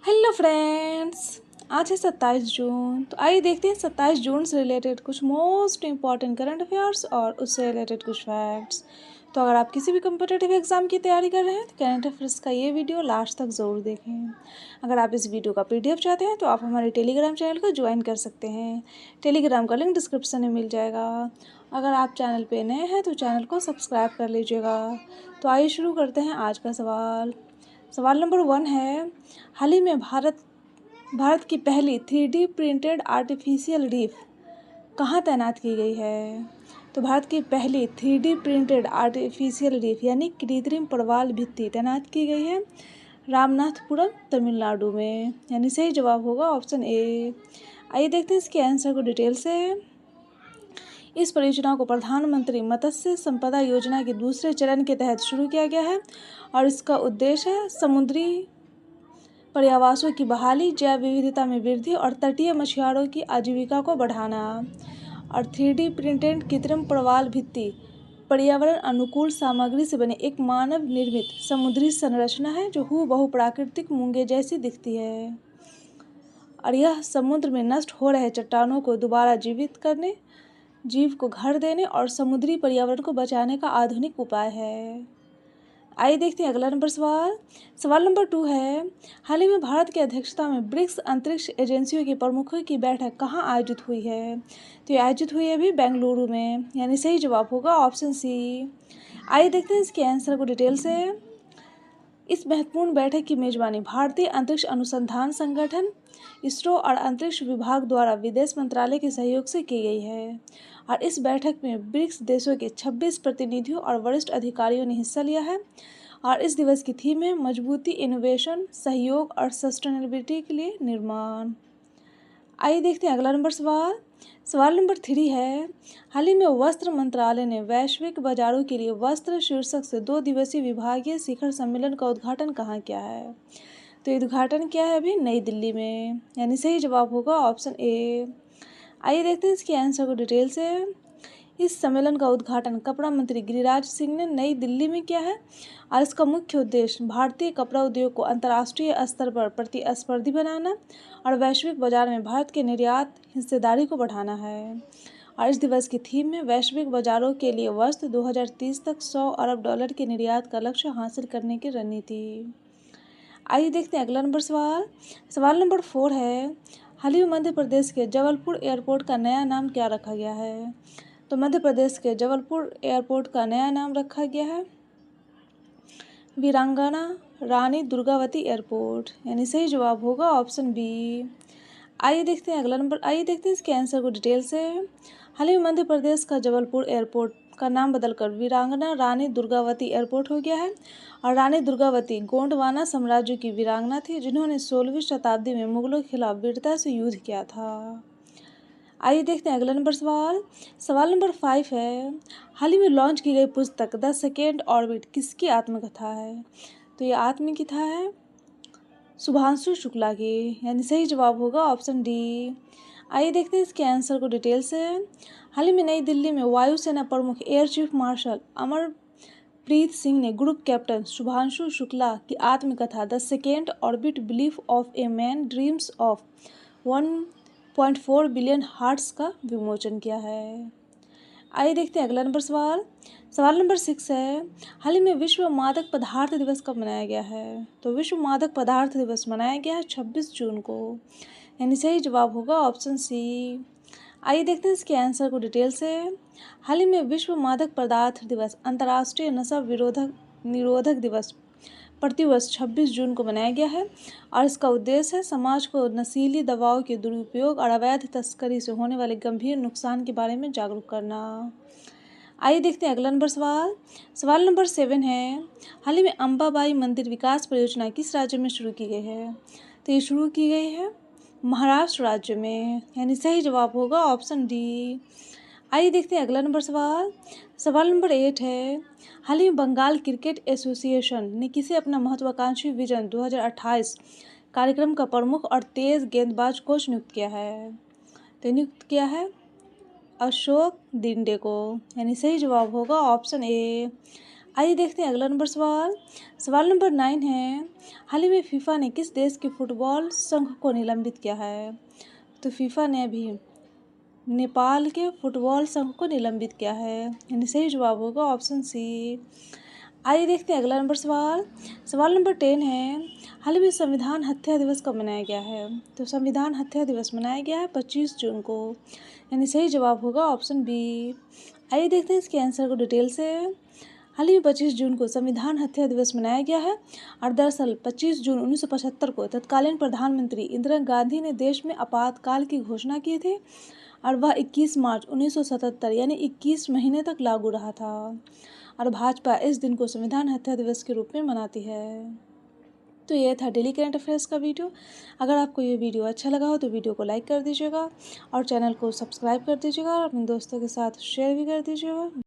Hello friends. आज है 27 जून। तो आइए देखते हैं 27 जून से रिलेटेड कुछ मोस्ट इम्पॉर्टेंट करंट अफेयर्स और उससे रिलेटेड कुछ फैक्ट्स। तो अगर आप किसी भी कम्पिटिटिव एग्जाम की तैयारी कर रहे हैं तो करंट अफेयर्स का ये वीडियो लास्ट तक ज़रूर देखें। अगर आप इस वीडियो का PDF चाहते हैं तो आप हमारे टेलीग्राम चैनल को ज्वाइन कर सकते हैं। टेलीग्राम का लिंक डिस्क्रिप्शन में मिल जाएगा। अगर आप चैनल पे नए हैं तो चैनल को सब्सक्राइब कर लीजिएगा। तो आइए शुरू करते हैं आज का सवाल। सवाल नंबर 1 है, हाल ही में भारत की पहली 3D प्रिंटेड आर्टिफिशियल रीफ कहाँ तैनात की गई है? तो भारत की पहली 3D प्रिंटेड आर्टिफिशियल रीफ यानी कृत्रिम प्रवाल भित्ति तैनात की गई है रामनाथपुरम तमिलनाडु में। यानी सही जवाब होगा ऑप्शन ए। आइए देखते हैं इसके आंसर को डिटेल से। इस परियोजना को प्रधानमंत्री मत्स्य संपदा योजना के दूसरे चरण के तहत शुरू किया गया है और इसका उद्देश्य है समुद्री पर्यावासों की बहाली, जैव विविधता में वृद्धि और तटीय मछुआरों की आजीविका को बढ़ाना। और 3D प्रिंटेड कृत्रिम प्रवाल भित्ति पर्यावरण अनुकूल सामग्री से बने एक मानव निर्मित समुद्री संरचना है जो हूबहू प्राकृतिक मूंगे जैसी दिखती है और यह समुद्र में नष्ट हो रहे चट्टानों को दोबारा जीवित करने, जीव को घर देने और समुद्री पर्यावरण को बचाने का आधुनिक उपाय है। आइए देखते हैं अगला सवाल। सवाल नंबर 2 है, हाल ही में भारत की अध्यक्षता में ब्रिक्स अंतरिक्ष एजेंसियों के प्रमुखों की बैठक कहाँ आयोजित हुई है? तो ये आयोजित हुई है अभी बेंगलुरु में। यानी सही जवाब होगा ऑप्शन सी। आइए देखते हैं इसके आंसर को डिटेल से। इस महत्वपूर्ण बैठक की मेजबानी भारतीय अंतरिक्ष अनुसंधान संगठन इसरो और अंतरिक्ष विभाग द्वारा विदेश मंत्रालय के सहयोग से की गई है और इस बैठक में ब्रिक्स देशों के 26 प्रतिनिधियों और वरिष्ठ अधिकारियों ने हिस्सा लिया है और इस दिवस की थीम है मजबूती, इनोवेशन, सहयोग और सस्टेनेबिलिटी के लिए निर्माण। आइए देखते हैं अगला सवाल। सवाल नंबर 3 है, हाल ही में वस्त्र मंत्रालय ने वैश्विक बाजारों के लिए वस्त्र शीर्षक से 2 दिवसीय विभागीय शिखर सम्मेलन का उद्घाटन कहाँ किया है? तो ये उद्घाटन किया है अभी नई दिल्ली में। यानी सही जवाब होगा ऑप्शन ए। आइए देखते हैं इसके आंसर को डिटेल से। इस सम्मेलन का उद्घाटन कपड़ा मंत्री गिरिराज सिंह ने नई दिल्ली में किया है और इसका मुख्य उद्देश्य भारतीय कपड़ा उद्योग को अंतर्राष्ट्रीय स्तर पर प्रतिस्पर्धी बनाना और वैश्विक बाजार में भारत के निर्यात हिस्सेदारी को बढ़ाना है। और इस दिवस की थीम में वैश्विक बाजारों के लिए वर्ष 2030 तक $100 अरब के निर्यात का लक्ष्य हासिल करने की रणनीति। आइए देखते हैं अगला सवाल। सवाल नंबर 4 है, हाल ही में मध्य प्रदेश के जबलपुर एयरपोर्ट का नया नाम क्या रखा गया है? तो मध्य प्रदेश के जबलपुर एयरपोर्ट का नया नाम रखा गया है वीरांगना रानी दुर्गावती एयरपोर्ट। यानी सही जवाब होगा ऑप्शन बी। आइए देखते हैं इसके आंसर को डिटेल से। हाल ही में मध्य प्रदेश का जबलपुर एयरपोर्ट का नाम बदलकर वीरांगना रानी दुर्गावती एयरपोर्ट हो गया है और रानी दुर्गावती गोंडवाना साम्राज्य की वीरांगना थी जिन्होंने 16वीं शताब्दी में मुगलों के खिलाफ वीरता से युद्ध किया था। आइए देखते हैं अगला सवाल। सवाल नंबर 5 है, हाल ही में लॉन्च की गई पुस्तक द सेकेंड ऑर्बिट किसकी आत्मकथा है? तो ये आत्मकथा है शुभांशु शुक्ला की। यानी सही जवाब होगा ऑप्शन डी। आइए देखते हैं इसके आंसर को डिटेल से। हाल ही में नई दिल्ली में वायुसेना प्रमुख air chief marshal Amarpreet Singh ने ग्रुप कैप्टन शुभांशु शुक्ला की आत्मकथा the second orbit belief of a man dreams of 1.4 billion hearts का विमोचन किया है। आइए देखते हैं अगला सवाल। सवाल नंबर 6 है, हाल ही में विश्व मादक पदार्थ दिवस कब मनाया गया है? तो विश्व मादक पदार्थ दिवस मनाया गया है 26 जून को। यानी सही जवाब होगा ऑप्शन सी। आइए देखते हैं इसके आंसर को डिटेल से। हाल ही में विश्व मादक पदार्थ दिवस अंतर्राष्ट्रीय नशा निरोधक दिवस प्रतिवर्ष 26 जून को मनाया गया है और इसका उद्देश्य है समाज को नशीली दवाओं के दुरुपयोग और अवैध तस्करी से होने वाले गंभीर नुकसान के बारे में जागरूक करना। आइए देखते हैं अगला सवाल। सवाल नंबर 7 है, हाल ही में अंबाबाई मंदिर विकास परियोजना किस राज्य में शुरू की गई है? तो ये शुरू की गई है महाराष्ट्र राज्य में। यानी सही जवाब होगा ऑप्शन डी। आइए देखते हैं अगला सवाल। सवाल नंबर 8 है, हाल ही में बंगाल क्रिकेट एसोसिएशन ने किसे अपना महत्वाकांक्षी विजन 2028 कार्यक्रम का प्रमुख और तेज गेंदबाज कोच नियुक्त किया है? तो नियुक्त किया है अशोक दिंडे को। यानी सही जवाब होगा ऑप्शन ए। आइए देखते हैं अगला नंबर सवाल। सवाल नंबर 9 है, हाल ही में फीफा ने किस देश के फुटबॉल संघ को निलंबित किया है? तो फीफा ने अभी नेपाल के फुटबॉल संघ को निलंबित किया है, यानी सही जवाब होगा ऑप्शन सी। आइए देखते हैं अगला नंबर सवाल। सवाल नंबर 10 है, हाल ही में संविधान हत्या दिवस कब मनाया गया है? तो संविधान हत्या दिवस मनाया गया है 25 जून को, यानी सही जवाब होगा ऑप्शन बी। आइए देखते हैं इसके आंसर को डिटेल से। हाल ही में 25 जून को संविधान हत्या दिवस मनाया गया है और दरअसल 25 जून 1975 को तत्कालीन प्रधानमंत्री इंदिरा गांधी ने देश में आपातकाल की घोषणा की थी और वह 21 मार्च 1977 यानी 21 महीने तक लागू रहा था और भाजपा इस दिन को संविधान हत्या दिवस के रूप में मनाती है। तो ये था डेली करंट अफेयर्स का वीडियो। अगर आपको ये वीडियो अच्छा लगा हो तो वीडियो को लाइक कर दीजिएगा और चैनल को सब्सक्राइब कर दीजिएगा और अपने दोस्तों के साथ शेयर भी कर दीजिएगा।